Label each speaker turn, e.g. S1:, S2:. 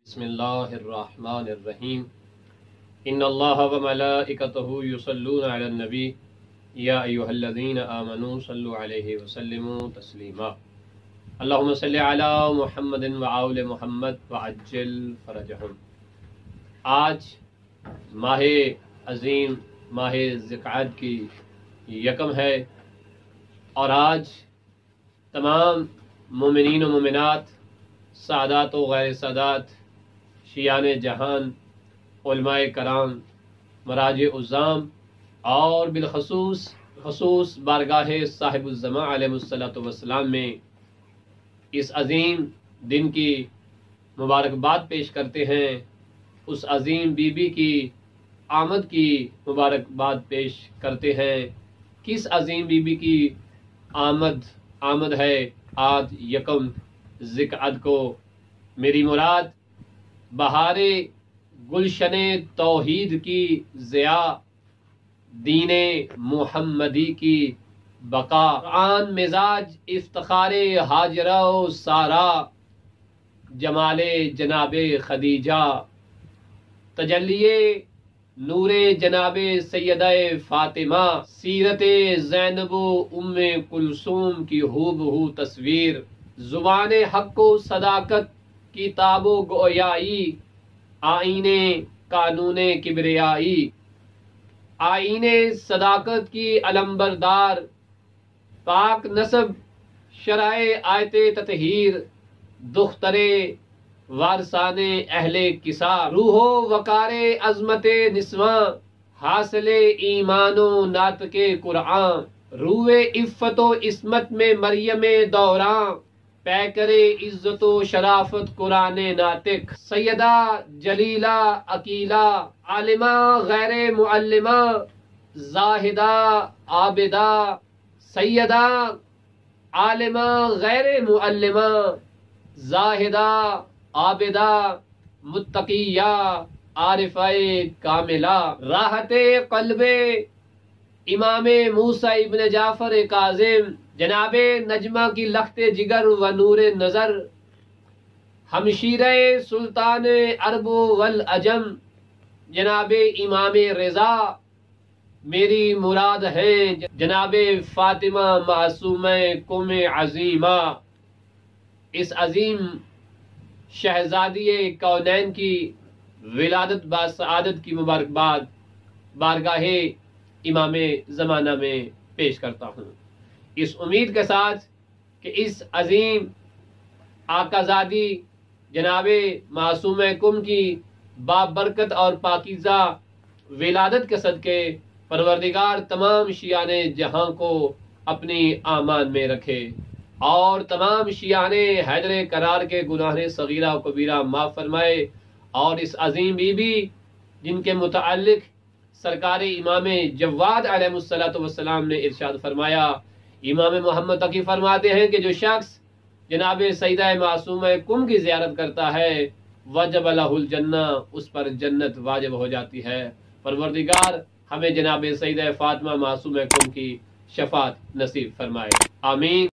S1: بسم اللہ الرحمن الرحیم ان اللہ و ملائکتہ یصلون علی النبی یا ایھا الذین آمنوا صلوا علیہ وسلموا تسلیما اللہم صل علی محمد وآل محمد وعجل فرجہم۔ آج ماہ عظیم ماہ ذوالقعدہ کی یکم ہے اور آج تمام مومنین و مومنات، سادات و غیر سادات، شیعان جہان، علماء کرام، مراجع عظام اور بالخصوص بارگاہ صاحب الزمان علیہ الصلوۃ والسلام میں اس عظیم دن کی مبارکباد پیش کرتے ہیں، اس عظیم بی بی کی آمد کی مبارکباد پیش کرتے ہیں۔ کس عظیم بی بی کی آمد ہے آج یکم ذوالقعدہ کو؟ میری مراد بہار گلشن توحید کی ضیاء، دین محمدی کی بقا، قرآن مزاج افتخار ہاجرہ و سارا، جمال جناب خدیجہ، تجلی نور جناب سیدہ فاطمہ، سیرت زینب و ام کلثوم کی ہو بہو تصویر، زبان حق و صداقت کی تاب و گویائی، آئین قانون کبریائی، آئین صداقت کی علمبردار، پاک نسب شرائع آیت تطہیر، دختر وارثان اہل کسا، روح و وقار عظمت نسواں، حاصل ایمان و ناطق قرآن، روح عفت و عصمت میں مریم دوراں، پیکر عزت و شرافت قرآن ناطق، سیدہ جلیلہ عقیلہ، عالمہ غیر معلمہ، زاہدہ عابدہ، سیدہ عالمہ غیر معلمہ، زاہدہ عابدہ، متقیہ عارفہ کاملہ، راحت قلب امام موسیٰ ابن جعفر کاظم، جناب نجمہ کی لخت جگر و نور نظر، ہمشیرہ سلطان عرب والعجم، جناب امام رضا، میری مراد ہیں جناب فاطمہ معصومہ قم عظیمہ۔ اس عظیم شہزادی کونین کی ولادت باسعادت کی مبارکباد بارگاہ امام زمانہ میں پیش کرتا ہوں، اس امید کے ساتھ کہ اس عظیم آقازادی جناب معصوم قم کی بابرکت اور پاکیزہ ولادت کے صدقے پروردگار تمام شیعان جہاں کو اپنی امان میں رکھے اور تمام شیعان حیدر کرار کے گناہ صغیرہ و کبیرہ معاف فرمائے، اور اس عظیم بی بی جن کے متعلق سرکار امام جواد علیہ الصلوۃ والسلام نے ارشاد فرمایا، امام محمد تقی فرماتے ہیں کہ جو شخص جناب سیدہ معصومہ قم کی زیارت کرتا ہے وجب لہ الجنہ، اس پر جنت واجب ہو جاتی ہے۔ پروردگار ہمیں جناب سیدہ فاطمہ معصومہ قم کی شفاعت نصیب فرمائے، آمین۔